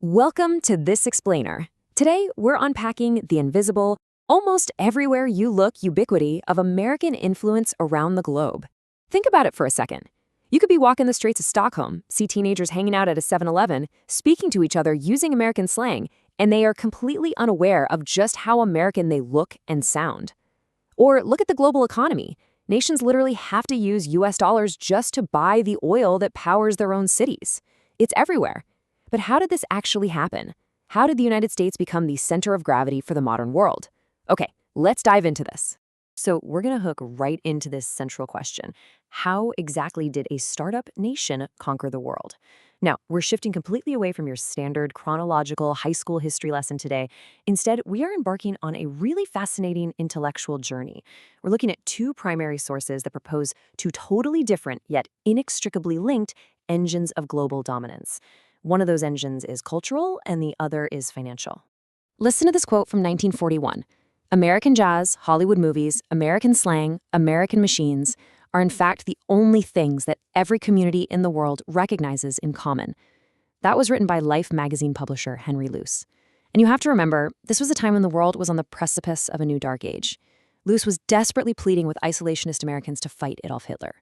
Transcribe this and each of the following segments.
Welcome to This Explainer. Today, we're unpacking the invisible, almost everywhere you look ubiquity of American influence around the globe. Think about it for a second. You could be walking the streets of Stockholm, see teenagers hanging out at a 7-Eleven, speaking to each other using American slang, and they are completely unaware of just how American they look and sound. Or look at the global economy. Nations literally have to use US dollars just to buy the oil that powers their own cities. It's everywhere. But how did this actually happen? How did the United States become the center of gravity for the modern world? Okay, let's dive into this. So we're going to hook right into this central question. How exactly did a startup nation conquer the world? Now, we're shifting completely away from your standard chronological high school history lesson today. Instead, we are embarking on a really fascinating intellectual journey. We're looking at two primary sources that propose two totally different yet inextricably linked engines of global dominance. One of those engines is cultural, and the other is financial. Listen to this quote from 1941. American jazz, Hollywood movies, American slang, American machines are in fact the only things that every community in the world recognizes in common. That was written by Life magazine publisher Henry Luce. And you have to remember, this was a time when the world was on the precipice of a new dark age. Luce was desperately pleading with isolationist Americans to fight Adolf Hitler.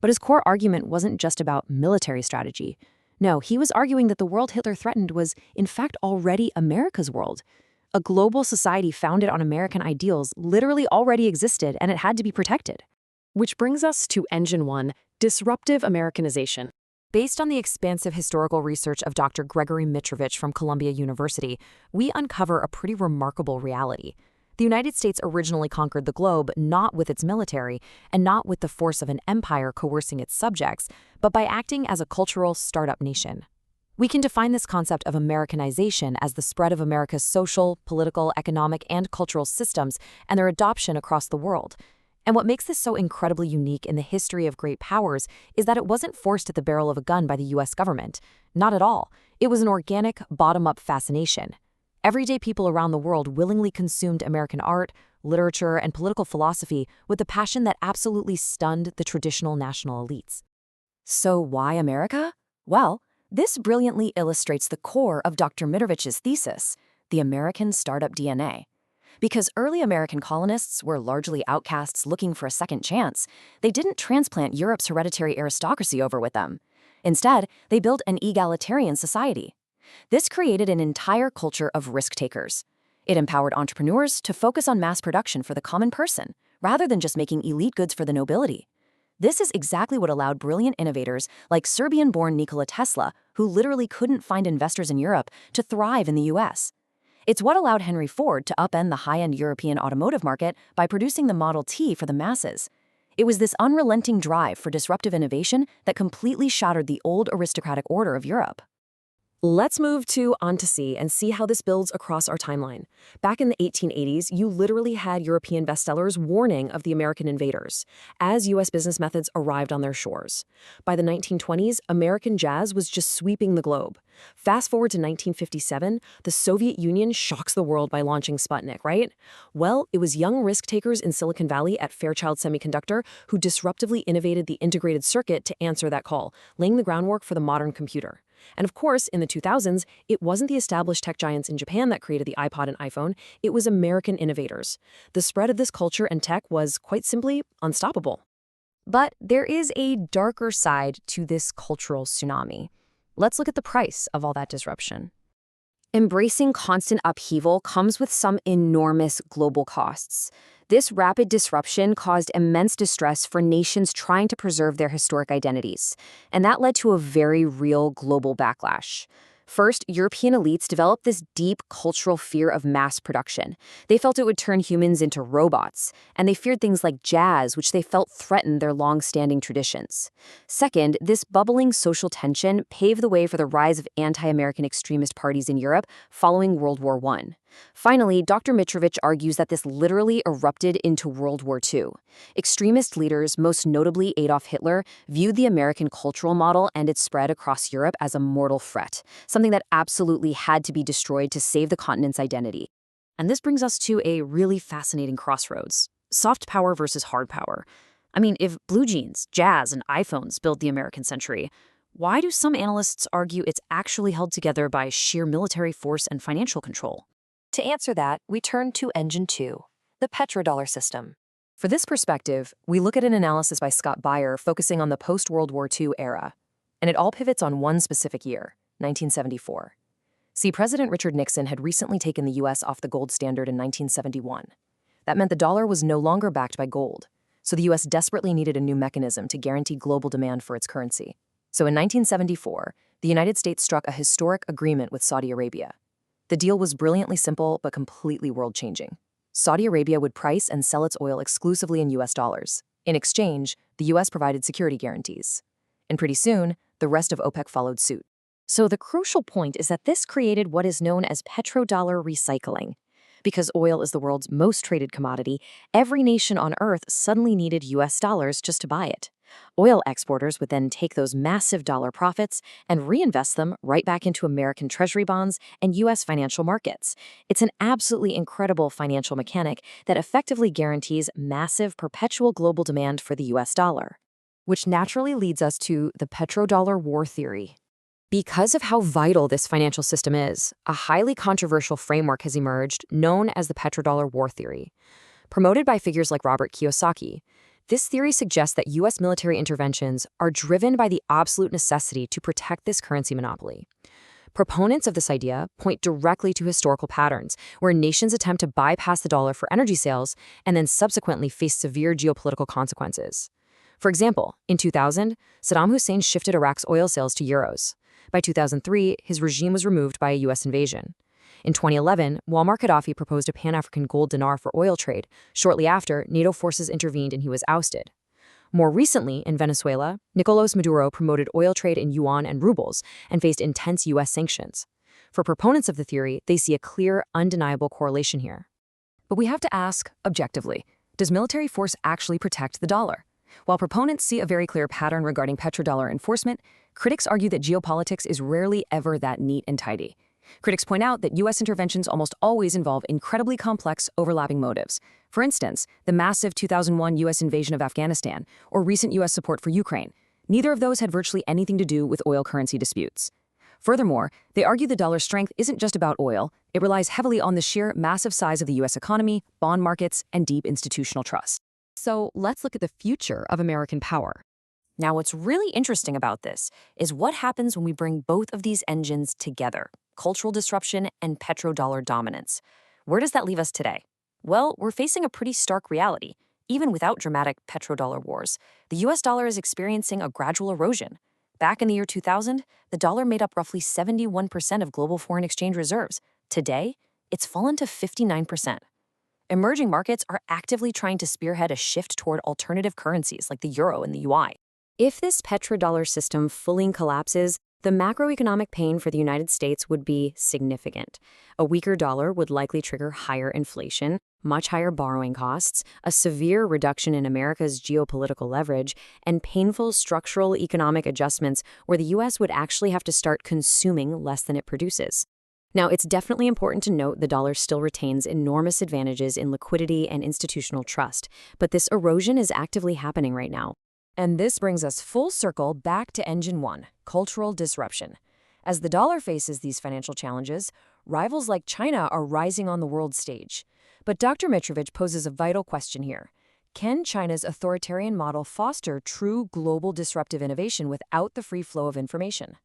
But his core argument wasn't just about military strategy. No, he was arguing that the world Hitler threatened was, in fact, already America's world. A global society founded on American ideals literally already existed, and it had to be protected. Which brings us to Engine 1, Disruptive Americanization. Based on the expansive historical research of Dr. Gregory Mitrovich from Columbia University, we uncover a pretty remarkable reality. The United States originally conquered the globe not with its military and not with the force of an empire coercing its subjects, but by acting as a cultural startup nation. We can define this concept of Americanization as the spread of America's social, political, economic, and cultural systems and their adoption across the world. And what makes this so incredibly unique in the history of great powers is that it wasn't forced at the barrel of a gun by the US government. Not at all. It was an organic, bottom-up fascination. Everyday people around the world willingly consumed American art, literature, and political philosophy with a passion that absolutely stunned the traditional national elites. So why America? Well, this brilliantly illustrates the core of Dr. Mitrovich's thesis, the American startup DNA. Because early American colonists were largely outcasts looking for a second chance, they didn't transplant Europe's hereditary aristocracy over with them. Instead, they built an egalitarian society. This created an entire culture of risk-takers. It empowered entrepreneurs to focus on mass production for the common person, rather than just making elite goods for the nobility. This is exactly what allowed brilliant innovators like Serbian-born Nikola Tesla, who literally couldn't find investors in Europe, to thrive in the US. It's what allowed Henry Ford to upend the high-end European automotive market by producing the Model T for the masses. It was this unrelenting drive for disruptive innovation that completely shattered the old aristocratic order of Europe. Let's move to On to Sea and see how this builds across our timeline. Back in the 1880s, you literally had European bestsellers warning of the American invaders as U.S. business methods arrived on their shores. By the 1920s, American jazz was just sweeping the globe. Fast forward to 1957, the Soviet Union shocks the world by launching Sputnik, right? Well, it was young risk-takers in Silicon Valley at Fairchild Semiconductor who disruptively innovated the integrated circuit to answer that call, laying the groundwork for the modern computer. And of course, in the 2000s, it wasn't the established tech giants in Japan that created the iPod and iPhone, it was American innovators. The spread of this culture and tech was, quite simply, unstoppable. But there is a darker side to this cultural tsunami. Let's look at the price of all that disruption. Embracing constant upheaval comes with some enormous global costs. This rapid disruption caused immense distress for nations trying to preserve their historic identities, and that led to a very real global backlash. First, European elites developed this deep cultural fear of mass production. They felt it would turn humans into robots, and they feared things like jazz, which they felt threatened their long-standing traditions. Second, this bubbling social tension paved the way for the rise of anti-American extremist parties in Europe following World War I. Finally, Dr. Mitrovich argues that this literally erupted into World War II. Extremist leaders, most notably Adolf Hitler, viewed the American cultural model and its spread across Europe as a mortal threat, something that absolutely had to be destroyed to save the continent's identity. And this brings us to a really fascinating crossroads. Soft power versus hard power. I mean, if blue jeans, jazz, and iPhones built the American century, why do some analysts argue it's actually held together by sheer military force and financial control? To answer that, we turn to Engine 2, the petrodollar system. For this perspective, we look at an analysis by Scott Beyer focusing on the post-World War II era, and it all pivots on one specific year, 1974. See, President Richard Nixon had recently taken the U.S. off the gold standard in 1971. That meant the dollar was no longer backed by gold, so the U.S. desperately needed a new mechanism to guarantee global demand for its currency. So in 1974, the United States struck a historic agreement with Saudi Arabia. The deal was brilliantly simple but completely world-changing. Saudi Arabia would price and sell its oil exclusively in U.S. dollars. In exchange, the U.S. provided security guarantees. And pretty soon, the rest of OPEC followed suit. So the crucial point is that this created what is known as petrodollar recycling. Because oil is the world's most traded commodity, every nation on Earth suddenly needed U.S. dollars just to buy it. Oil exporters would then take those massive dollar profits and reinvest them right back into American treasury bonds and U.S. financial markets. It's an absolutely incredible financial mechanic that effectively guarantees massive perpetual global demand for the U.S. dollar. Which naturally leads us to the petrodollar war theory. Because of how vital this financial system is, a highly controversial framework has emerged known as the petrodollar war theory. Promoted by figures like Robert Kiyosaki, this theory suggests that U.S. military interventions are driven by the absolute necessity to protect this currency monopoly. Proponents of this idea point directly to historical patterns, where nations attempt to bypass the dollar for energy sales and then subsequently face severe geopolitical consequences. For example, in 2000, Saddam Hussein shifted Iraq's oil sales to euros. By 2003, his regime was removed by a U.S. invasion. In 2011, Muammar Gaddafi proposed a Pan-African gold dinar for oil trade. Shortly after, NATO forces intervened and he was ousted. More recently, in Venezuela, Nicolás Maduro promoted oil trade in yuan and rubles and faced intense U.S. sanctions. For proponents of the theory, they see a clear, undeniable correlation here. But we have to ask, objectively, does military force actually protect the dollar? While proponents see a very clear pattern regarding petrodollar enforcement, critics argue that geopolitics is rarely ever that neat and tidy. Critics point out that U.S. interventions almost always involve incredibly complex, overlapping motives. For instance, the massive 2001 U.S. invasion of Afghanistan, or recent U.S. support for Ukraine. Neither of those had virtually anything to do with oil currency disputes. Furthermore, they argue the dollar's strength isn't just about oil, it relies heavily on the sheer massive size of the U.S. economy, bond markets, and deep institutional trust. So let's look at the future of American power. Now, what's really interesting about this is what happens when we bring both of these engines together, cultural disruption and petrodollar dominance. Where does that leave us today? Well, we're facing a pretty stark reality. Even without dramatic petrodollar wars, the US dollar is experiencing a gradual erosion. Back in the year 2000, the dollar made up roughly 71% of global foreign exchange reserves. Today, it's fallen to 59%. Emerging markets are actively trying to spearhead a shift toward alternative currencies like the euro and the yuan. If this petrodollar system fully collapses, the macroeconomic pain for the United States would be significant. A weaker dollar would likely trigger higher inflation, much higher borrowing costs, a severe reduction in America's geopolitical leverage, and painful structural economic adjustments where the U.S. would actually have to start consuming less than it produces. Now, it's definitely important to note the dollar still retains enormous advantages in liquidity and institutional trust, but this erosion is actively happening right now. And this brings us full circle back to Engine 1, cultural disruption. As the dollar faces these financial challenges, rivals like China are rising on the world stage. But Dr. Mitrovic poses a vital question here. Can China's authoritarian model foster true global disruptive innovation without the free flow of information?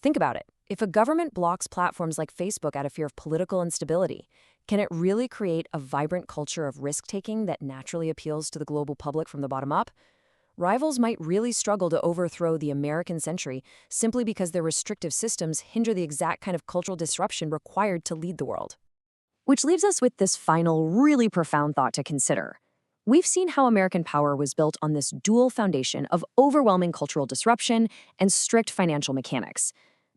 Think about it. If a government blocks platforms like Facebook out of fear of political instability, can it really create a vibrant culture of risk-taking that naturally appeals to the global public from the bottom up? Rivals might really struggle to overthrow the American century simply because their restrictive systems hinder the exact kind of cultural disruption required to lead the world. Which leaves us with this final, really profound thought to consider. We've seen how American power was built on this dual foundation of overwhelming cultural disruption and strict financial mechanics.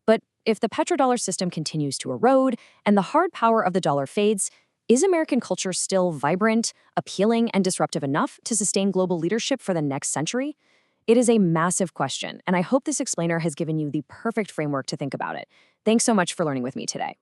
But if the petrodollar system continues to erode and the hard power of the dollar fades, is American culture still vibrant, appealing, and disruptive enough to sustain global leadership for the next century? It is a massive question, and I hope this explainer has given you the perfect framework to think about it. Thanks so much for learning with me today.